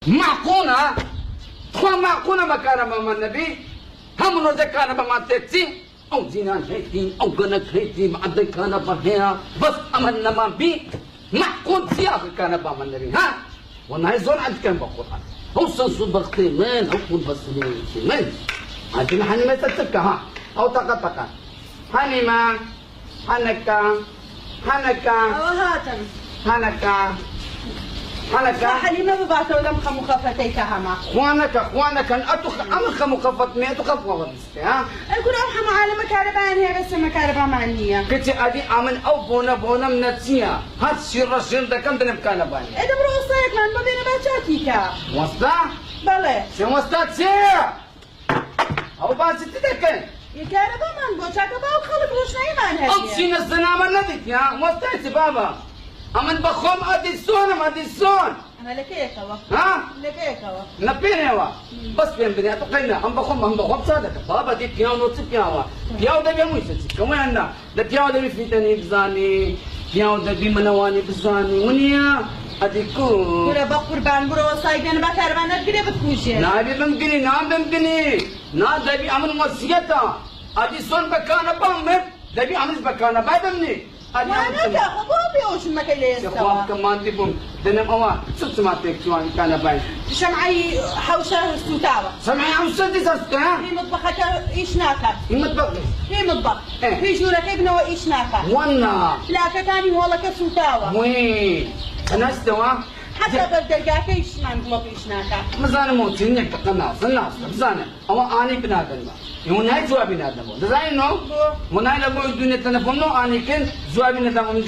معقولة خوا معقولة ما كان مع النبي هم روزة كان مع تكسي أو زنا هيتين أو جنك هيتين بعد كان بهيا بس أمنا ما بي معقول سياق كان مع النبي ها وانا زول عند كان بالقرآن هو صنصو بختي من هو كل بس من عندنا حني ما تتكا ها أو تقطقا حني ما حنكا هاتم حنكا حليمة ببعثوا لهم مخافتيك هما خوانك أمخ مخفت مية تخف وغبستي ها أقول أرحم على مكاربان هي بس مكاربة معنية كتي أدي أمن أو بونا منتسيا هات شير ده كم تنب كان باني إذا برو صيك من ما بين باتشاتيكا وسطا بلى شو وسطا سيا أو بس تتكن يكاربة من بوشاكا باو خلق روش نايمان هذه أو شين الزنامة نديك يا وسطا بابا أمن بخوم أدي سون أنا لكيكوا ها لكيكوا نبيني وا بس بين بني أتقينا هم بخوم صادق بابا دي بياو نوتي بياو بياو ده بيموي سكسي كمان نا ده بياو ده بيفيتني بزاني بياو ده بيمنواني بزاني ونيا أديكو برا بقربان برو صايبين بكاربان أبغي بتكوشي نابي بمكني نا ده بي أمن وصيتا أدي سون بكانا بامر ده بي أمن بكانا بايبمني وانا كأخو بيوش ما كيلي يا خواب كمان تبون دنم أوا شو سمعتك شوان كان باين شمعي حوشة السوتاوة سمعي عم سدي ساستا في مطبخك إيش ناكا المطبخ في مطبخ في جورك ابنه وإيش ناكا وانا لا كتاني هو لك السوتاوة وين أنا استوى حتى بالدرجة إيش ما نقول إيش ناكا مزانا موتين يك الناس مزانا أو أني بنادم يوم هاي جواب بنادم دزاين نو وناي لما الدنيا تلفون نو أني كن جواب بنادم من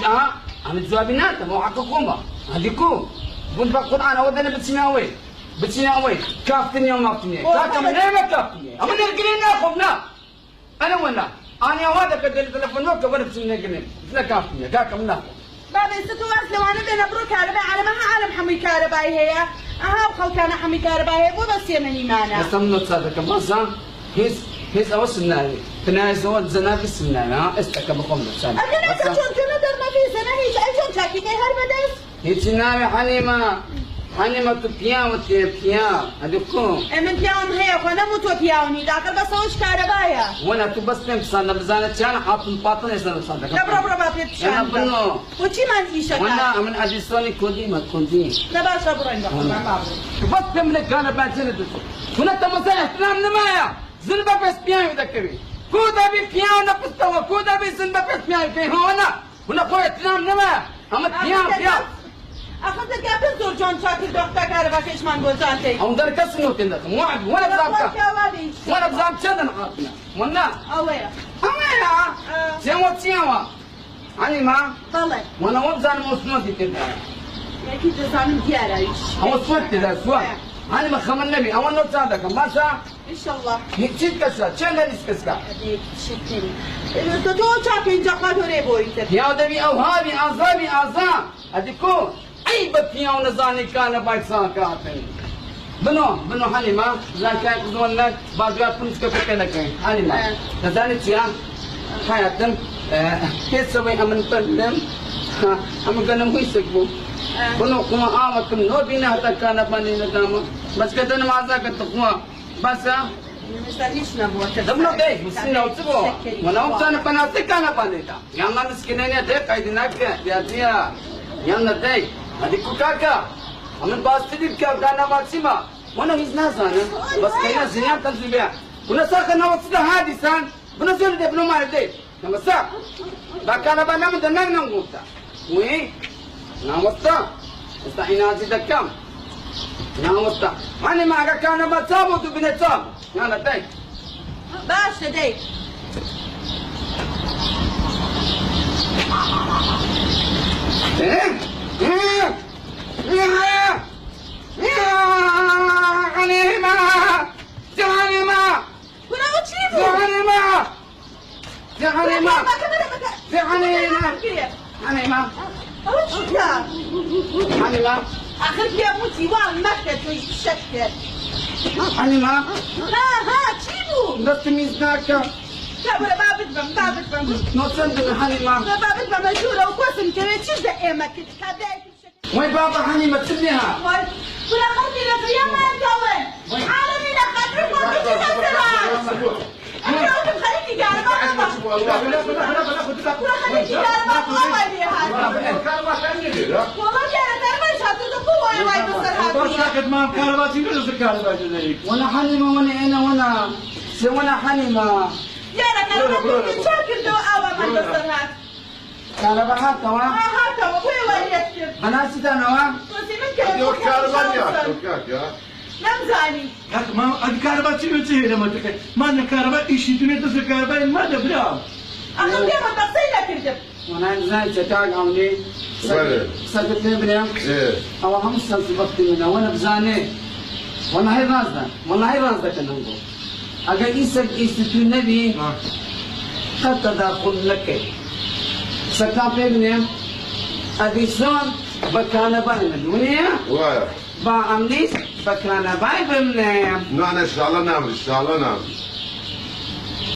أنا جواب بنادم وحقكم هذيكو بنت القرآن أو ده بتسمع وين كافتني يوم كافتني كاكم نعمة كافتني أما نرجعين ناخذنا أنا ولا أنا هذا كده تلفون نو كبر بتسمع كني لا كافتني كاكم ناخذ بابا ستوات لو أنا بين أبرو كهرباء على ما عالم حمي كهرباء هي وخل كان حمي كهرباء هي مو بس يمني معنا بس من تصادق مازا هيس أوس الناي تنازل زناف السناي ها استك بقوم السنة أنا كشون كنا در ما في سنة هيش أجون شاكي كي هربا دس هيس ناوي حنيمة تبيا أدوكم من بياون هي وأنا متو بياوني ذاك بس وش كهرباء وانا تو بس نم صار بزانة كان حاطن باطن إذا صادق لا برا بيتشان أنا بنو وشي ما نيشك وانا من أديسوني كودي ما كودي لا باش أبرا عندك ما بس تملك كان بانسين دس هنا تمسح احترام نمايا زنبا بس بيان يذكري كودا بي بيان نبستوا كودا بي زنبا بس بيان في هنا قوي احترام نمايا أما بيان أخذت قبل زور جون شاكر دكتور كهرباء كيش ما نقول زانتي هم در كسنو تندك موعد وانا بزام شدن عاطنا وانا أويا سيوا أنا ما طلع وانا وبزان موسنوتي تبع أكيد زمان ديارة إيش هو سوت ذا سوت أنا ما خمن نبي أول نوت صادق ما شاء إن شاء الله نتشيد كسر شن هني كسر هذيك شكري تو شاكين جاكاتو ريبويت يا دبي أو هابي أعزابي أعزام أديكو أي بتياو نزاني كان بايك ساكاتن بنو هني ما زان كان كذونا بعدها بنس كفكنا كان هني ما نزاني تيا حياتن هسوي أمن بندم أمن كنا مهيسكبو بنو كم آمكم نو بينا هتا كان بني ندام بس كده نمازا كتقوا بس مستحيش نبوة دمنا ده مسنا وتبوا وانا وكان بناسك كان بنيتا يانا مسكينين ده كايدناك يا تيا يانا ده هذيك كاكا أمن باستدي بكا كان ماكسيما وانا هيزنا زانا بس كنا زيان تنزبيا كنا ساكنا وصلنا حادثان بنزل ده بنو مال ده كما سا بكانا بنا من دمنا نقولتا وين نامستا استعينا زيد كم نامستا أنا ما كان بتصابو تبنتصاب يلا تاي باش تدي آخر بیا موتی وان مکه توی شکر حنيمة ها چی بود؟ دست میزناکا كبر بابت بم نوصل حنيمة بابت بم مجورة وقسم كده چیز ده ایمه كده كده وين بابا حنيمة تسميها وای ولا خلقي لفيا ما يتكون عالمي لقدرك وانتي تسرع انا قلت خليكي قاربة ولا خليكي قاربة قوة بيها والله كانت ارمي شاتو قوة واي بسر ساكت ما كهرباتي ولا كهرباتي ذلك وانا حنيمة وانا انا وانا وانا حنيمة يا رك انا كنت شاكر دو اوا من بسر هات كان بحر كوا هات وابوي وين يكتب انا ستة نوا وسي من كده نمزاني ما الكهرباتي وتي لما تك ما الكهرباء إيش تني تصير كهرباء ما دبرا أخذ يوم البصيلة كذب وانا زين شتاق عملي سكت لي بنيام او هم سلسل وقت منا وانا بزاني وانا هاي رازدا والله هاي رازدا كنا نقول اجا ايسك ايستو النبي قد تدخل لك سكت لي بنيام اديسون بكانا باين الدنيا بعمليس بكانا باي بمنام نحن ان شاء الله نعمل ان شاء الله نعمل